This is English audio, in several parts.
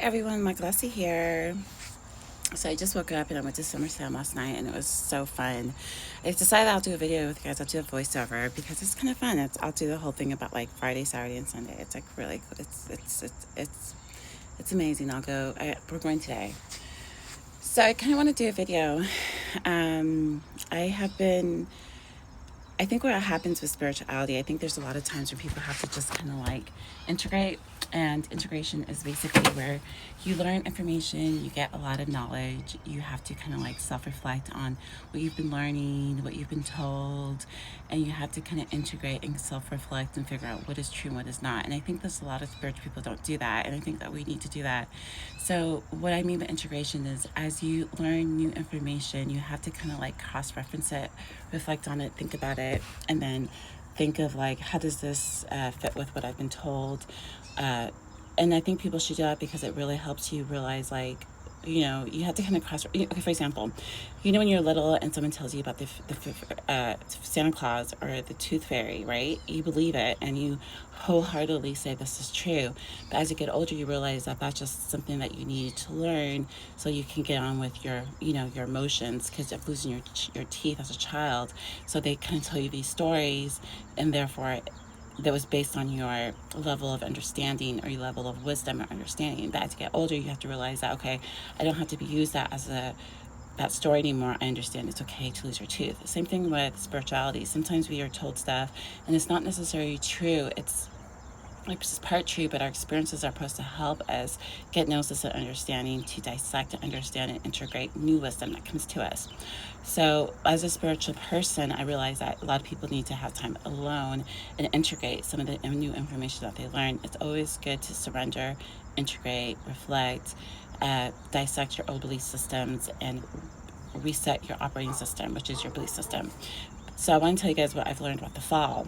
everyone, my Glassy here. So I just woke up and I went to SummerSlam last night and it was so fun. I decided I'll do a video with you guys. I'll do a voiceover because it's kind of fun. I'll do the whole thing about like Friday, Saturday, and Sunday. It's like really it's amazing. We're going today. So I kind of want to do a video. I have been I think what happens with spirituality, I think there's a lot of times where people have to just kind of like integrate. And integration is basically where you learn information, you get a lot of knowledge, you have to kind of like self reflect on what you've been learning, what you've been told, and you have to kind of integrate and self reflect and figure out what is true and what is not. And I think there's a lot of spiritual people don't do that, and I think that we need to do that. So, what I mean by integration is as you learn new information, you have to kind of like cross reference it, reflect on it, think about it, and then think of like, how does this fit with what I've been told? And I think people should do that because it really helps you realize, like, you have to kind of okay, for example, when you're little and someone tells you about the Santa Claus or the Tooth Fairy, right? You believe it and you wholeheartedly say this is true. But as you get older, you realize that that's just something that you need to learn so you can get on with your emotions, because of losing your teeth as a child. So they kind of tell you these stories, and therefore that was based on your level of understanding or your level of wisdom or understanding. But as you get older, you have to realize that, okay, I don't have to use that as that story anymore. I understand it's okay to lose your tooth. Same thing with spirituality. Sometimes we are told stuff and it's not necessarily true. It's part true, but our experiences are supposed to help us get gnosis and understanding, to dissect and understand and integrate new wisdom that comes to us. So as a spiritual person, I realize that a lot of people need to have time alone and integrate some of the new information that they learn. It's always good to surrender, integrate, reflect, dissect your old belief systems, and reset your operating system, which is your belief system. So I want to tell you guys what I've learned about the fall.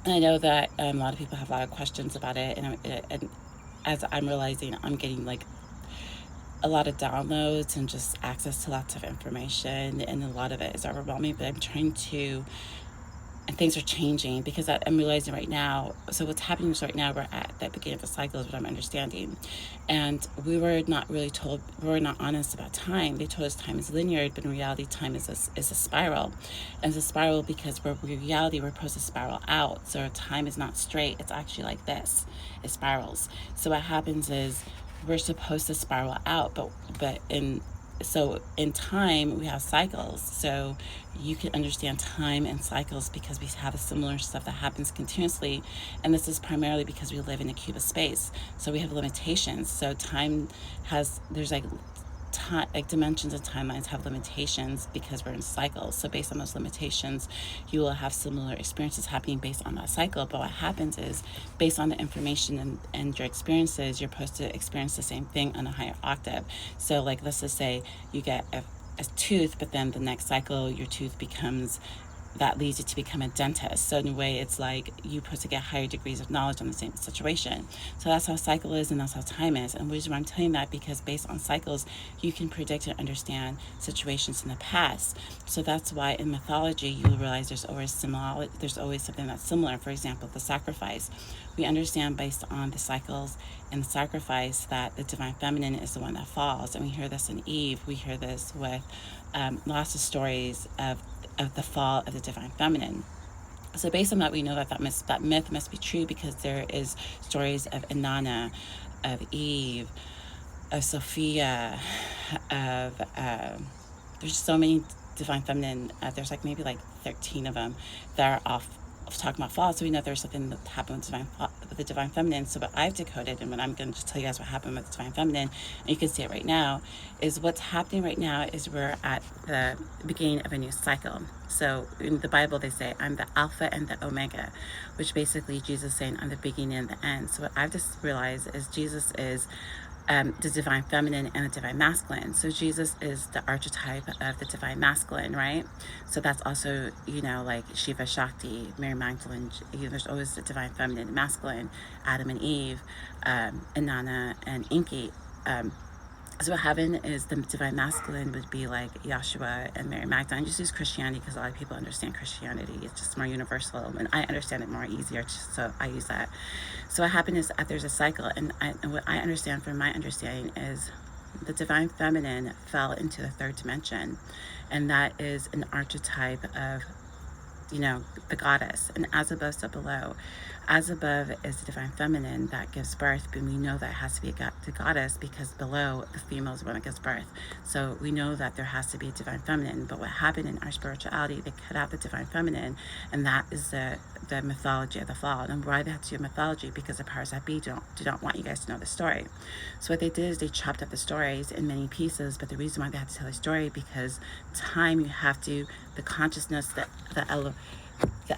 And I know that a lot of people have a lot of questions about it, and as I'm realizing, I'm getting like a lot of downloads and just access to lots of information, and a lot of it is overwhelming, but I'm trying to, and things are changing because I'm realizing right now. So what's happening is right now we're at the beginning of the cycle is what I'm understanding. And we were not honest about time. They told us time is linear, but in reality time is a spiral. And it's a spiral because in reality we're supposed to spiral out. So time is not straight, it's actually like this. It spirals. So what happens is we're supposed to spiral out, but in time we have cycles. So you can understand time and cycles because we have a similar stuff that happens continuously, and this is primarily because we live in a cube of space, so we have limitations. So there's time, like dimensions and timelines have limitations because we're in cycles. So based on those limitations, you will have similar experiences happening based on that cycle. But what happens is, based on the information and your experiences, you're supposed to experience the same thing on a higher octave. So like, let's just say you get a tooth, but then the next cycle your tooth becomes, that leads you to become a dentist. So in a way, it's like you're supposed to get higher degrees of knowledge on the same situation. So that's how cycle is, and that's how time is. And the reason why I'm telling that, because based on cycles, you can predict and understand situations in the past. So that's why in mythology, you'll realize there's always something that's similar. For example, the sacrifice. We understand based on the cycles and the sacrifice that the divine feminine is the one that falls. And we hear this in Eve. We hear this with lots of stories of the fall of the divine feminine. So based on that, we know that myth must be true, because there is stories of Inanna, of Eve, of Sophia, of there's so many divine feminine. There's like maybe like 13 of them that are off talking about fall. So we know there's something that happened with the divine feminine. So what I've decoded, and what I'm going to just tell you guys what happened with the divine feminine, and you can see it right now, is what's happening right now is we're at the beginning of a new cycle. So in the Bible, they say, I'm the Alpha and the Omega, which basically Jesus is saying, I'm the beginning and the end. So what I've just realized is Jesus is the divine feminine and the divine masculine. So Jesus is the archetype of the divine masculine, right? So that's also, like Shiva, Shakti, Mary Magdalene. There's always the divine feminine and masculine, Adam and Eve, Inanna and Enki. So what happened is the divine masculine would be like Yahshua and Mary Magdalene. Just use Christianity because a lot of people understand Christianity. It's just more universal, and I understand it more easier, so I use that. So what happened is that there's a cycle, and what I understand from my understanding is the divine feminine fell into the third dimension, and that is an archetype of, the goddess. And as above, so below. As above is the divine feminine that gives birth, but we know that it has to be the goddess because below, the female is the one that gives birth. So we know that there has to be a divine feminine. But what happened in our spirituality, they cut out the divine feminine, and that is the mythology of the fall. And why they have to do mythology? Because the powers that be do not want you guys to know the story. So what they did is they chopped up the stories in many pieces, but the reason why they had to tell the story, because time, you have to, the consciousness, the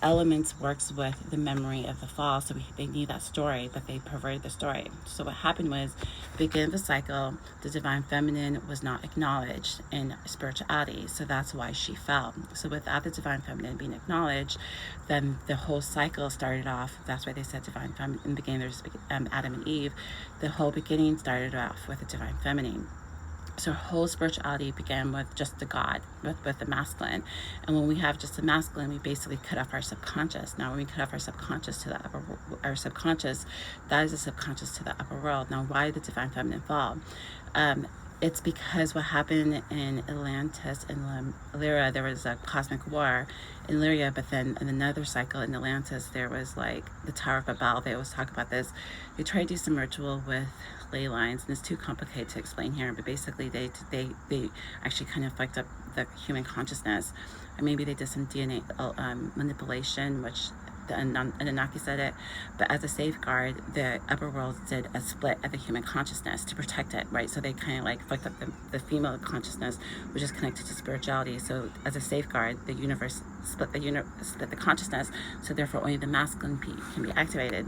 elements works with the memory of the fall, so they need that story, but they perverted the story. So what happened was, the beginning of the cycle, the divine feminine was not acknowledged in spirituality, so that's why she fell. So without the divine feminine being acknowledged, then the whole cycle started off. That's why they said divine feminine. In the beginning, there's Adam and Eve. The whole beginning started off with the divine feminine. So our whole spirituality began with just the God, with the masculine. And when we have just the masculine, we basically cut off our subconscious. Now, when we cut off our subconscious to the our subconscious, that is the subconscious to the upper world. Now, why did the divine feminine fall? It's because what happened in Atlantis and Lera, there was a cosmic war in Lyria, but then in another cycle in Atlantis, there was like the Tower of Babel. They always talk about this. They try to do some ritual with ley lines, and it's too complicated to explain here, but basically they actually kind of fucked up the human consciousness. Or maybe they did some DNA manipulation, which the Anunnaki said it, but as a safeguard, the upper world did a split of the human consciousness to protect it, right? So they kind of like fucked up the female consciousness, which is connected to spirituality. So as a safeguard, the universe split the consciousness, so therefore only the masculine can be activated.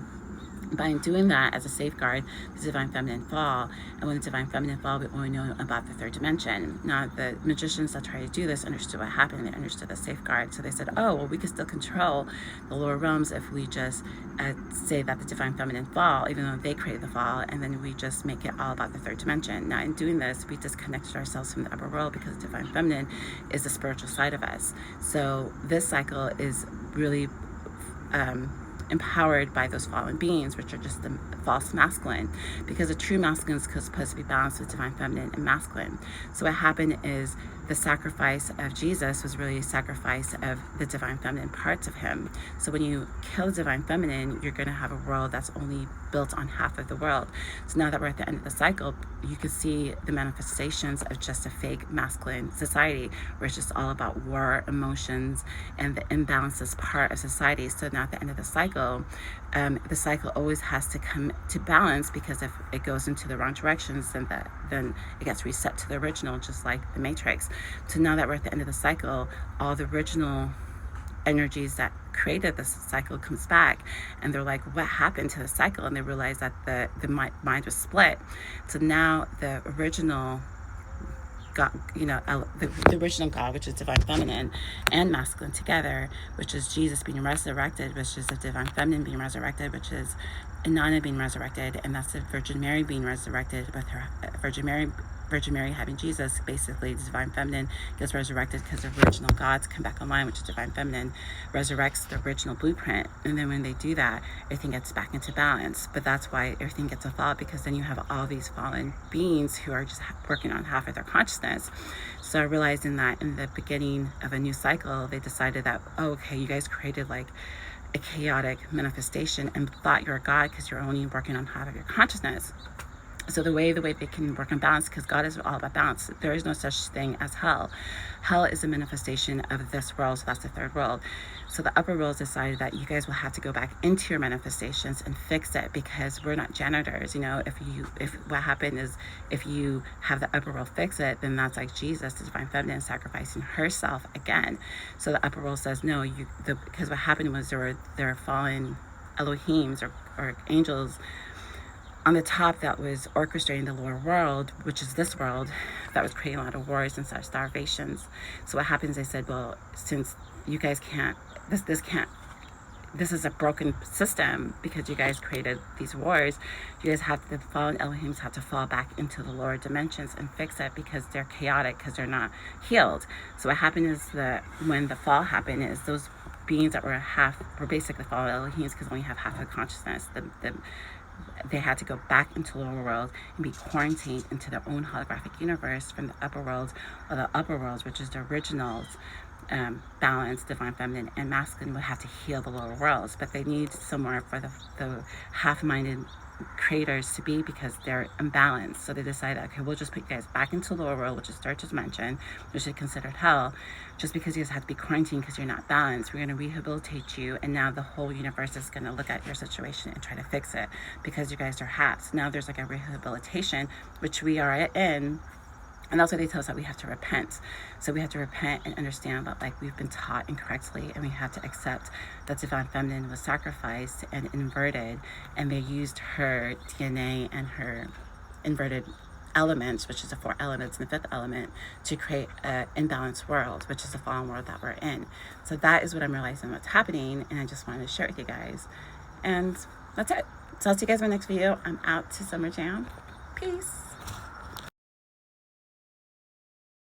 By doing that as a safeguard, the divine feminine fall, and when the divine feminine fall, we only know about the third dimension. Now, the magicians that tried to do this understood what happened. They understood the safeguard, so they said, "Oh, well, we can still control the lower realms if we just say that the divine feminine fall, even though they created the fall, and then we just make it all about the third dimension." Now, in doing this, we disconnected ourselves from the upper world because the divine feminine is the spiritual side of us. So this cycle is really empowered by those fallen beings, which are just the false masculine, because the true masculine is supposed to be balanced with divine feminine and masculine. So what happened is the sacrifice of Jesus was really a sacrifice of the divine feminine parts of him. So when you kill the divine feminine, you're going to have a world that's only built on half of the world. So now that we're at the end of the cycle, you can see the manifestations of just a fake masculine society, where it's just all about war, emotions, and the imbalance is part of society. So now at the end of the cycle always has to come to balance, because if it goes into the wrong directions, then it gets reset to the original, just like the Matrix. So now that we're at the end of the cycle, all the original energies that created this cycle comes back, and they're like, what happened to the cycle? And they realize that the mind was split. So now the original God, the original God, which is divine feminine and masculine together, which is Jesus being resurrected, which is the divine feminine being resurrected, which is Inanna being resurrected, and that's the Virgin Mary being resurrected with her Virgin Mary having Jesus. Basically, the divine feminine gets resurrected because the original gods come back online, which is divine feminine, resurrects the original blueprint. And then when they do that, everything gets back into balance. But that's why everything gets a fall, because then you have all these fallen beings who are just working on half of their consciousness. So realizing that in the beginning of a new cycle, they decided that, oh, okay, you guys created like a chaotic manifestation and thought you're a God because you're only working on half of your consciousness. So the way they can work on balance, because God is all about balance. There is no such thing as hell. Hell is a manifestation of this world, so that's the third world. So the upper world decided that you guys will have to go back into your manifestations and fix it, because we're not janitors. If what happened is, if you have the upper world fix it, then that's like Jesus, the divine feminine, sacrificing herself again. So the upper world says no, because what happened was there were fallen Elohims or angels on the top that was orchestrating the lower world, which is this world, that was creating a lot of wars and starvations. So what happens, they said, well, since you guys can't, this can't this is a broken system because you guys created these wars. You guys have the fallen Elohims have to fall back into the lower dimensions and fix it because they're chaotic, because they're not healed. So what happened is that when the fall happened is those beings that were basically fallen Elohims, because only have half of consciousness, they had to go back into the lower world and be quarantined into their own holographic universe from the upper worlds, or the upper worlds, which is the originals, balance, divine feminine and masculine, would have to heal the lower worlds. But they need somewhere for the half-minded creators to be, because they're imbalanced. So they decided, okay, we'll just put you guys back into the lower world, which is third dimension, which is considered hell, just because you guys have to be quarantined because you're not balanced. We're going to rehabilitate you, and now the whole universe is going to look at your situation and try to fix it because you guys are halves. Now there's like a rehabilitation, which we are in. And also they tell us that we have to repent. So we have to repent and understand that like we've been taught incorrectly, and we have to accept that divine feminine was sacrificed and inverted, and they used her DNA and her inverted elements, which is the 4 elements and the 5th element, to create an imbalanced world, which is the fallen world that we're in. So that is what I'm realizing what's happening, and I just wanted to share it with you guys. And that's it. So I'll see you guys in my next video. I'm out to Summer Jam. Peace.